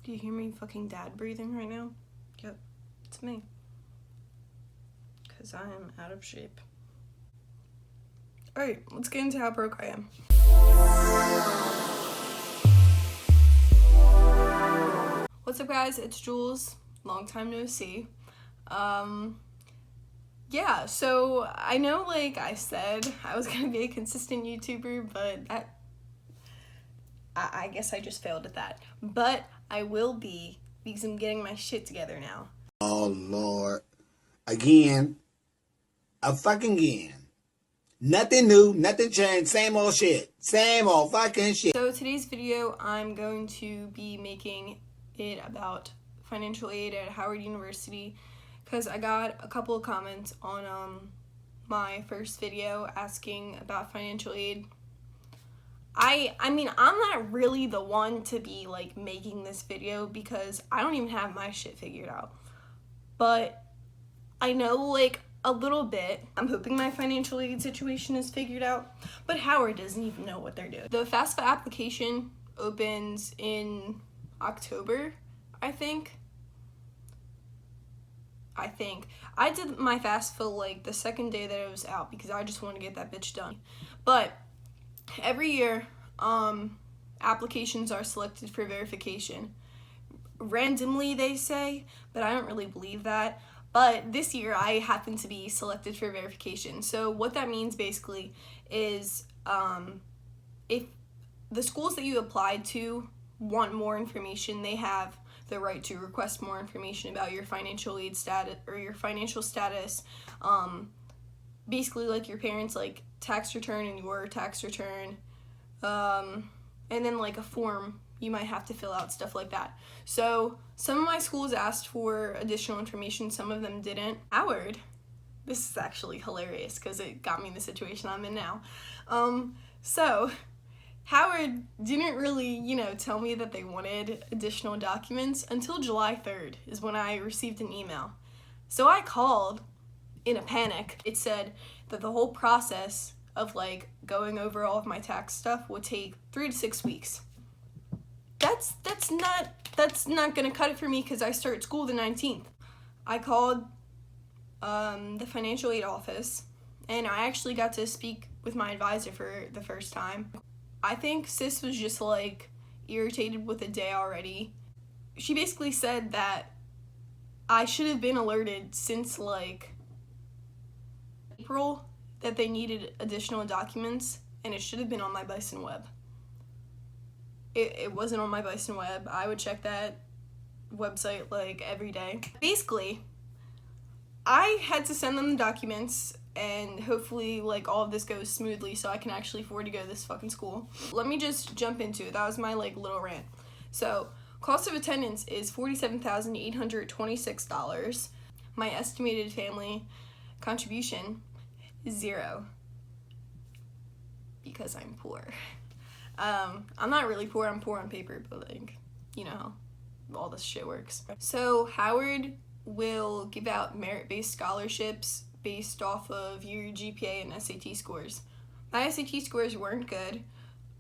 Do you hear me fucking dad breathing right now? Yep, it's me. Because I am out of shape. Alright, let's get into how broke I am. What's up, guys? It's Jules. Long time no see. Yeah, so I know, like I said, I was gonna be a consistent YouTuber, but I guess I just failed at that. But I will be, because I'm getting my shit together now. Oh, Lord. Again. Again. Nothing new, nothing changed, same old shit. Same old fucking shit. So today's video, I'm going to be making it about financial aid at Howard University, because I got a couple of comments on my first video asking about financial aid. I mean, I'm not really the one to be like making this video because I don't even have my shit figured out. But I know like a little bit. I'm hoping my financial aid situation is figured out, but Howard doesn't even know what they're doing. The FAFSA application opens in October, I think. I did my FAFSA like the second day that it was out because I just want to get that bitch done. But every year, applications are selected for verification. Randomly, they say, but I don't really believe that. But this year, I happen to be selected for verification. So what that means basically is if the schools that you applied to want more information, they have the right to request more information about your financial aid status or your financial status. Basically, like your parents' like tax return and your tax return, and then like a form you might have to fill out, stuff like that. So some of my schools asked for additional information, some of them didn't. Howard, this is actually hilarious because it got me in the situation I'm in now. So Howard didn't really, tell me that they wanted additional documents until July 3rd is when I received an email. So I called in a panic. It said that the whole process of like going over all of my tax stuff would take 3 to 6 weeks. That's not gonna cut it for me because I start school the 19th. I called the financial aid office and I actually got to speak with my advisor for the first time. I think sis was just like irritated with the day already. She basically said that I should have been alerted since like April that they needed additional documents, and it should have been on my Bison web. It wasn't on my Bison web. I would check that website like every day. Basically, I had to send them the documents and hopefully like all of this goes smoothly so I can actually afford to go to this fucking school. Let me just jump into it. That was my like little rant. So cost of attendance is $47,826. My estimated family contribution is $0 because I'm poor. I'm not really poor, I'm poor on paper, but like, you know how all this shit works. So Howard will give out merit-based scholarships based off of your GPA and SAT scores. My SAT scores weren't good.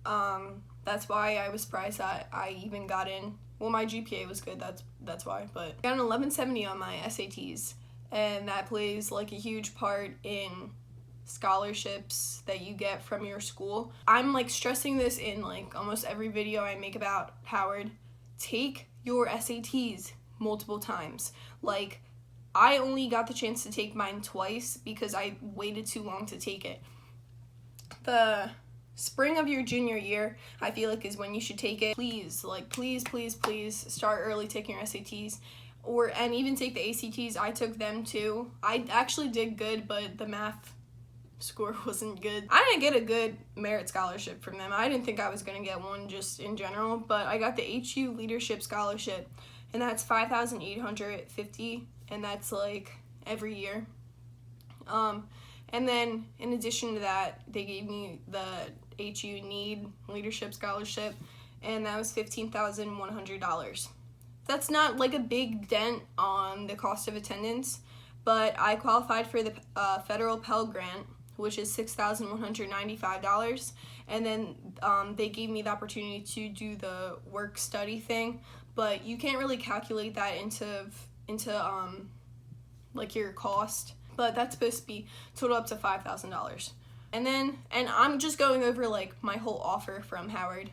That's why I was surprised that I even got in. Well, my GPA was good, that's why, but I got an 1170 on my SATs, and that plays like a huge part in scholarships that you get from your school. I'm like stressing this in like almost every video I make about Howard. Take your SATs multiple times. Like, I only got the chance to take mine twice because I waited too long to take it. The spring of your junior year, I feel like, is when you should take it. Please start early taking your SATs, and even take the ACTs. I took them too. I actually did good, but the math score wasn't good. I didn't get a good merit scholarship from them. I didn't think I was gonna get one just in general, but I got the HU Leadership Scholarship, and that's $5,850, and that's like every year. And then in addition to that, they gave me the HU Need Leadership Scholarship, and that was $15,100. That's not like a big dent on the cost of attendance, but I qualified for the federal Pell Grant, which is $6,195. And then they gave me the opportunity to do the work study thing, but you can't really calculate that into like your cost. But that's supposed to be total up to $5,000. And I'm just going over like my whole offer from Howard.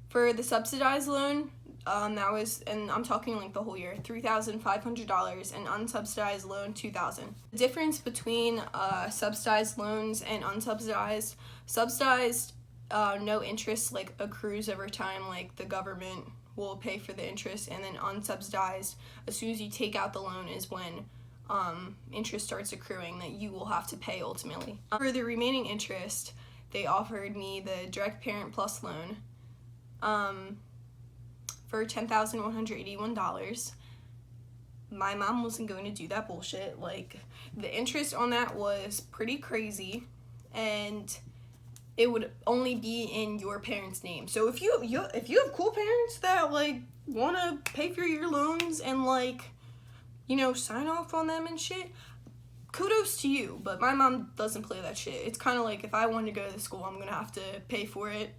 For the subsidized loan, that was, and I'm talking like the whole year, $3,500, and unsubsidized loan, $2,000. The difference between subsidized loans and unsubsidized, subsidized, no interest like accrues over time, like the government will pay for the interest, and then unsubsidized, as soon as you take out the loan is when interest starts accruing that you will have to pay ultimately. For the remaining interest, they offered me the direct parent plus loan for $10,181. My mom wasn't going to do that bullshit. Like, the interest on that was pretty crazy, and it would only be in your parents' name. So if you have cool parents that like want to pay for your loans and like, you know, sign off on them and shit, kudos to you. But my mom doesn't play that shit. It's kind of like, if I wanted to go to the school, I'm gonna have to pay for it,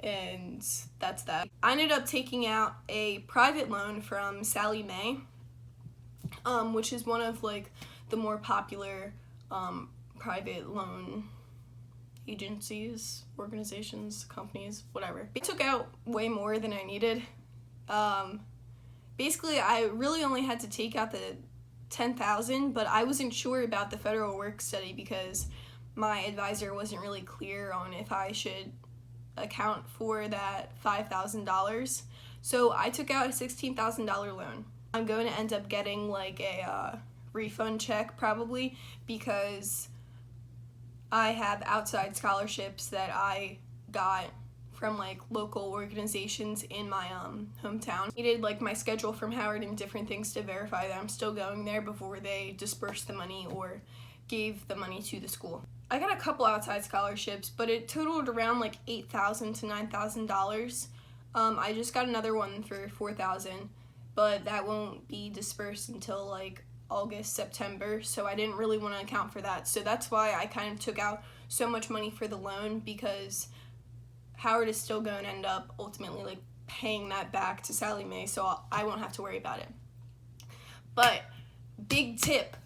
and that's that. I ended up taking out a private loan from Sallie Mae, which is one of like the more popular private loan agencies, organizations, companies, whatever. I took out way more than I needed. Basically, I really only had to take out the $10,000, but I wasn't sure about the federal work study because my advisor wasn't really clear on if I should account for that $5,000. So I took out a $16,000 loan. I'm going to end up getting like a refund check probably, because I have outside scholarships that I got from like local organizations in my hometown. I needed like my schedule from Howard and different things to verify that I'm still going there before they dispersed the money or gave the money to the school. I got a couple outside scholarships, but it totaled around like $8,000 to $9,000. I just got another one for $4,000, but that won't be dispersed until like August, September, so I didn't really want to account for that. So that's why I kind of took out so much money for the loan, because Howard is still going to end up ultimately like paying that back to Sallie Mae, so I won't have to worry about it. But big tip,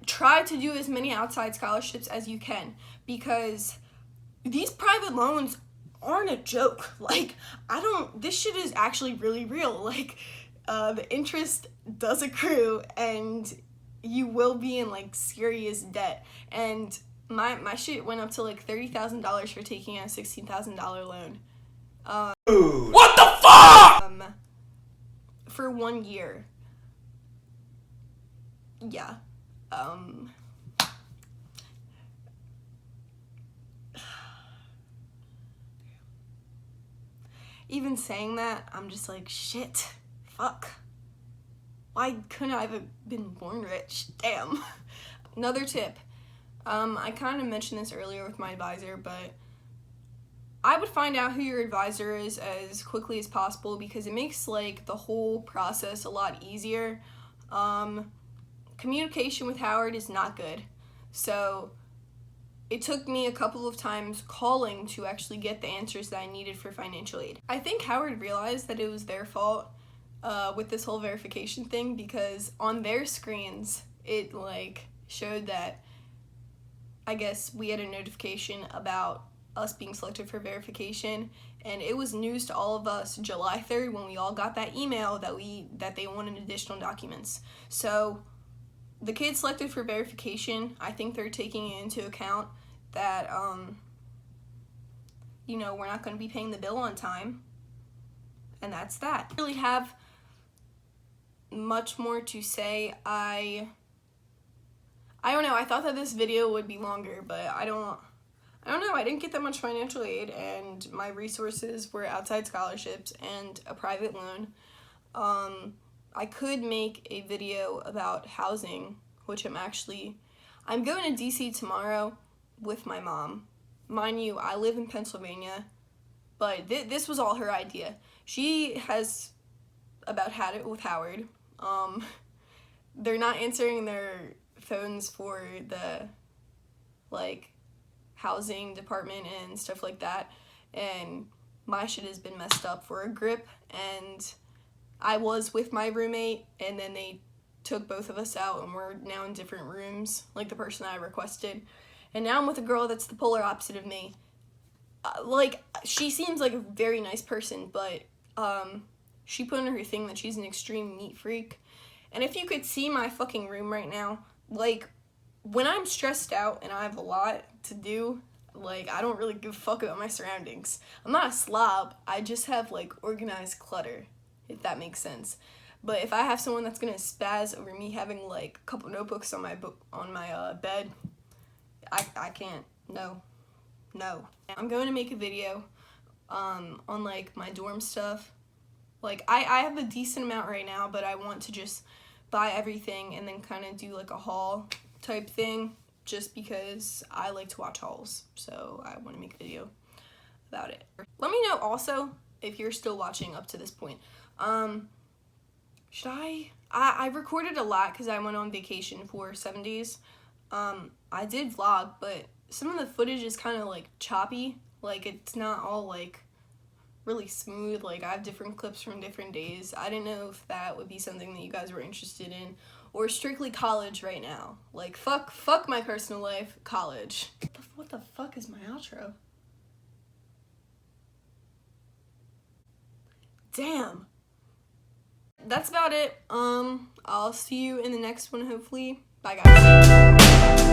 try to do as many outside scholarships as you can, because these private loans aren't a joke. Like, this shit is actually really real. Like, the interest does accrue, and you will be in like serious debt. And my shit went up to like $30,000 for taking out a $16,000 loan. What the fuck? For 1 year. Yeah. Even saying that, I'm just like, shit. Fuck. Why couldn't I have been born rich? Damn. Another tip. I kind of mentioned this earlier with my advisor, but I would find out who your advisor is as quickly as possible, because it makes like the whole process a lot easier. Communication with Howard is not good. So it took me a couple of times calling to actually get the answers that I needed for financial aid. I think Howard realized that it was their fault with this whole verification thing, because on their screens it like showed that, I guess, we had a notification about us being selected for verification, and it was news to all of us July 3rd when we all got that email that they wanted additional documents. So the kids selected for verification, I think they're taking into account that you know, we're not going to be paying the bill on time, and that's that. I really have much more to say. I don't know, I thought that this video would be longer, but I don't know, I didn't get that much financial aid, and my resources were outside scholarships and a private loan. I could make a video about housing, which I'm going to DC tomorrow with my mom. Mind you, I live in Pennsylvania, but this was all her idea. She has about had it with Howard. They're not answering their phones for the, like, housing department and stuff like that, and my shit has been messed up for a grip, and I was with my roommate, and then they took both of us out, and we're now in different rooms, like the person I requested, and now I'm with a girl that's the polar opposite of me. Like, she seems like a very nice person, but she put in her thing that she's an extreme neat freak, and if you could see my fucking room right now, like, when I'm stressed out and I have a lot to do, like, I don't really give a fuck about my surroundings. I'm not a slob, I just have, like, organized clutter, if that makes sense. But if I have someone that's gonna spaz over me having, like, a couple notebooks on my bed, I can't. No. I'm going to make a video on, like, my dorm stuff. Like, I have a decent amount right now, but I want to just buy everything and then kind of do, like, a haul type thing, just because I like to watch hauls, so I want to make a video about it. Let me know also if you're still watching up to this point. Should I recorded a lot because I went on vacation for 7 days. I did vlog, but some of the footage is kind of, like, choppy. Like, it's not all, like, really smooth. Like, I have different clips from different days. I didn't know if that would be something that you guys were interested in, or strictly college right now. Like, fuck my personal life, college. What the fuck is my outro? Damn. That's about it. I'll see you in the next one, hopefully. Bye, guys.